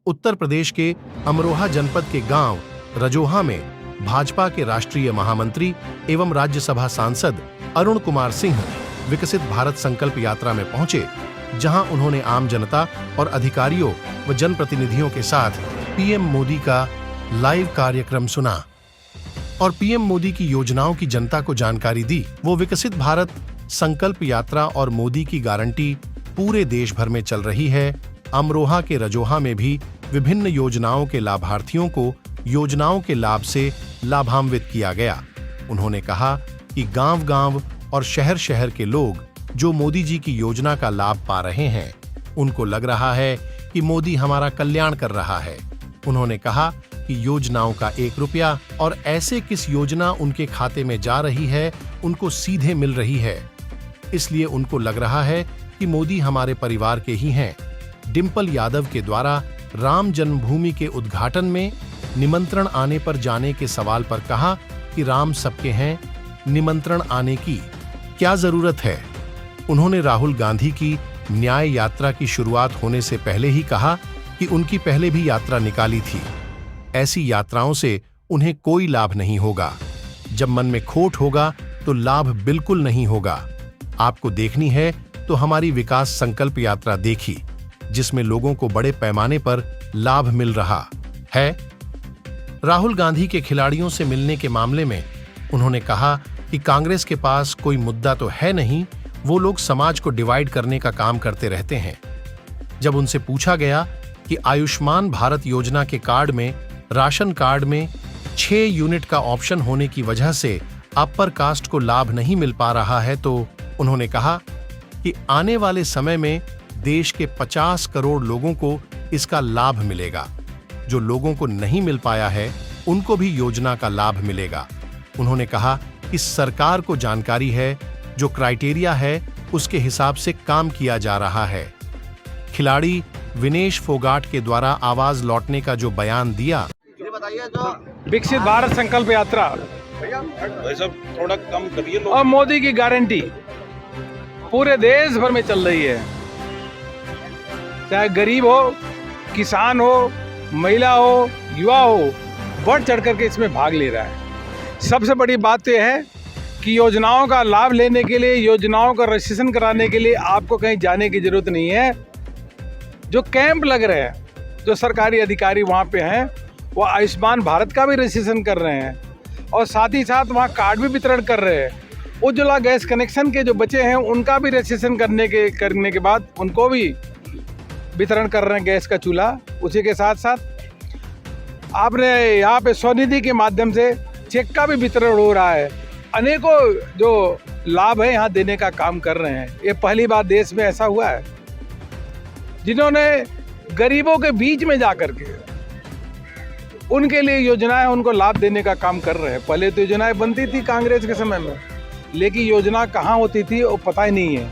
उत्तर प्रदेश के अमरोहा जनपद के गांव रजोहा में भाजपा के राष्ट्रीय महामंत्री एवं राज्यसभा सांसद अरुण कुमार सिंह विकसित भारत संकल्प यात्रा में पहुंचे, जहां उन्होंने आम जनता और अधिकारियों व जनप्रतिनिधियों के साथ पीएम मोदी का लाइव कार्यक्रम सुना और पीएम मोदी की योजनाओं की जनता को जानकारी दी। वो विकसित भारत संकल्प यात्रा और मोदी की गारंटी पूरे देश भर में चल रही है। अमरोहा के रजोहा में भी विभिन्न योजनाओं के लाभार्थियों को योजनाओं के लाभ से लाभान्वित किया गया। उन्होंने कहा कि गांव-गांव और शहर-शहर के लोग जो मोदी जी की योजना का लाभ पा रहे हैं, उनको लग रहा है कि मोदी हमारा कल्याण कर रहा है। उन्होंने कहा कि योजनाओं का 1 रुपया और ऐसे किस योजना उनके खाते में जा रही है, उनको सीधे मिल रही है। इसलिए उनको लग रहा है कि मोदी हमारे परिवार के ही हैं। डिंपल यादव के द्वारा राम जन्मभूमि के उद्घाटन में निमंत्रण आने पर जाने के सवाल पर कहा कि राम सबके हैं, निमंत्रण आने की क्या जरूरत है। उन्होंने राहुल गांधी की न्याय यात्रा की शुरुआत होने से पहले ही कहा कि उनकी पहले भी यात्रा निकाली थी। ऐसी यात्राओं से उन्हें कोई लाभ नहीं होगा। जब मन में खोट होगा तो लाभ बिल्कुल नहीं होगा। आपको देखनी है तो हमारी विकास संकल्प यात्रा देखी, जिसमें लोगों को बड़े पैमाने पर लाभ मिल रहा है। राहुल गांधी के खिलाड़ियों से मिलने के मामले में उन्होंने कहा कि कांग्रेस के पास कोई मुद्दा तो है नहीं, वो लोग समाज को डिवाइड करने का काम करते रहते हैं। जब उनसे पूछा गया कि आयुष्मान भारत योजना के कार्ड में राशन कार्ड में 6 यूनिट का ऑप्शन होने की वजह से अपर कास्ट को लाभ नहीं मिल पा रहा है, तो उन्होंने कहा कि आने वाले समय में देश के 50 करोड़ लोगों को इसका लाभ मिलेगा। जो लोगों को नहीं मिल पाया है, उनको भी योजना का लाभ मिलेगा। उन्होंने कहा कि सरकार को जानकारी है, जो क्राइटेरिया है उसके हिसाब से काम किया जा रहा है। खिलाड़ी विनेश फोगाट के द्वारा आवाज लौटने का जो बयान दिया, विकसित भारत संकल्प यात्रा थोड़ा कम करिए और मोदी की गारंटी पूरे देश भर में चल रही है। चाहे गरीब हो, किसान हो, महिला हो, युवा हो, बढ़ चढ़ करके इसमें भाग ले रहा है। सबसे बड़ी बात तो यह है कि योजनाओं का लाभ लेने के लिए, योजनाओं का रजिस्ट्रेशन कराने के लिए आपको कहीं जाने की जरूरत नहीं है। जो कैंप लग रहे हैं, जो सरकारी अधिकारी वहाँ पे हैं, वो आयुष्मान भारत का भी रजिस्ट्रेशन कर रहे हैं और साथ ही साथ वहाँ कार्ड भी वितरण कर रहे हैं। उज्ज्वला गैस कनेक्शन के जो बचे हैं, उनका भी रजिस्ट्रेशन करने के बाद उनको भी वितरण कर रहे हैं गैस का चूल्हा। उसी के साथ साथ आपने यहाँ पे स्वनिधि के माध्यम से चेक का भी वितरण हो रहा है। अनेकों जो लाभ है यहाँ देने का काम कर रहे हैं। ये पहली बार देश में ऐसा हुआ है जिन्होंने गरीबों के बीच में जा कर के उनके लिए योजनाएं, उनको लाभ देने का काम कर रहे हैं। पहले तो योजनाएं बनती थी कांग्रेस के समय में, लेकिन योजना कहाँ होती थी वो पता ही नहीं है।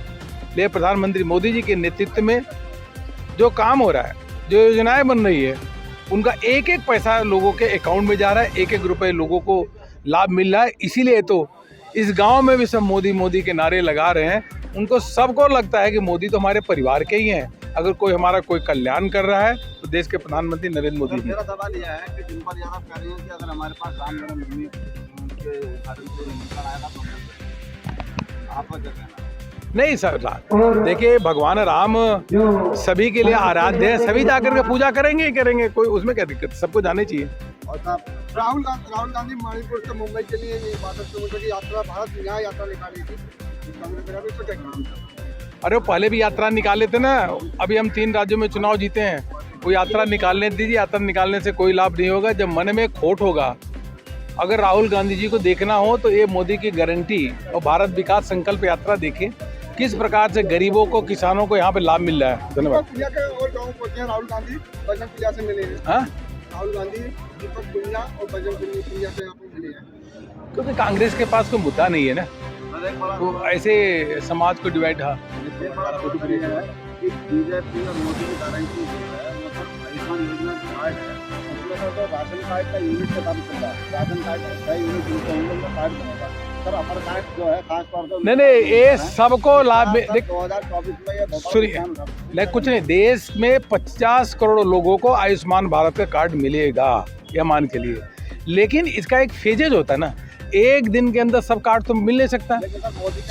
लेकिन प्रधानमंत्री मोदी जी के नेतृत्व में जो काम हो रहा है, जो योजनाएं बन रही है, उनका एक एक पैसा लोगों के अकाउंट में जा रहा है, एक एक रुपए लोगों को लाभ मिल रहा है। इसीलिए तो इस गांव में भी सब मोदी मोदी के नारे लगा रहे हैं। उनको सबको लगता है कि मोदी तो हमारे परिवार के ही हैं। अगर कोई हमारा कोई कल्याण कर रहा है तो देश के प्रधानमंत्री नरेंद्र मोदी जी। मेरा सवाल यह है कि डिंपल यादव कह रही है कि अगर हमारे पास राम जन्मभूमि के बारे में निमंत्रण आएगा तो आपका क्या कहना है? नहीं सर, देखिए भगवान राम सभी के लिए आराध्य है, सभी जाकर के पूजा करेंगे ही करेंगे, कोई उसमें क्या दिक्कत, सबको जाने चाहिए। और राहुल गांधी मणिपुर से मुंबई के लिए भारत की यात्रा, भारत न्याय यात्रा निकाली थी, अरे वो पहले भी यात्रा निकाले थे ना। अभी हम 3 राज्यों में चुनाव जीते हैं, वो यात्रा निकालने दीजिए। यात्रा निकालने से कोई लाभ नहीं होगा जब मन में खोट होगा। अगर राहुल गांधी जी को देखना हो तो ये मोदी की गारंटी और भारत विकास संकल्प यात्रा देखें, किस प्रकार से गरीबों को, किसानों को यहाँ पे लाभ मिल रहा है। धन्यवाद। राहुल गांधी बजरंग पुनिया से मिले हैं। हाँ, राहुल गांधी दीपक पुनिया और बजरंग पुनिया से यहाँ पे मिले हैं, क्योंकि कांग्रेस के पास कोई मुद्दा नहीं है ना, तो ऐसे समाज को डिवाइड। हाँ, बीजेपी और मोदी की गारंटी जो है, मतलब आयुष्मान योजना जो कार्ड है, उसमें तो राशन कार्ड का यूनिट का काम चल रहा है। राशन कार्ड का यूनिट उनका कार्ड बनेगा, सर अमर कांड जो है खास तौर पर नहीं ये सबको लाभ में देख 2024 में ये बहुत सुनिए, लाइक कुछ नहीं, देश में 50 करोड़ लोगों को आयुष्मान भारत का कार्ड मिलेगा, यह मान के लिए। लेकिन इसका एक फेजेज होता है ना, एक दिन के अंदर सब कार्ड तो मिल नहीं सकता।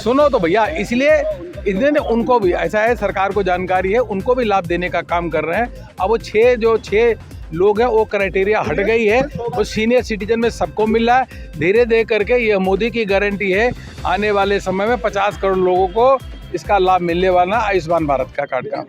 सुनो तो भैया, इसलिए उनको भी ऐसा है, सरकार को जानकारी है, उनको भी लाभ देने का काम कर रहे हैं। अब वो 6 लोग हैं, वो क्राइटेरिया हट गई है, वो सीनियर सिटीजन में सबको मिल रहा है। धीरे धीरे करके ये मोदी की गारंटी है, आने वाले समय में 50 करोड़ लोगों को इसका लाभ मिलने वाला आयुष्मान भारत का कार्ड का।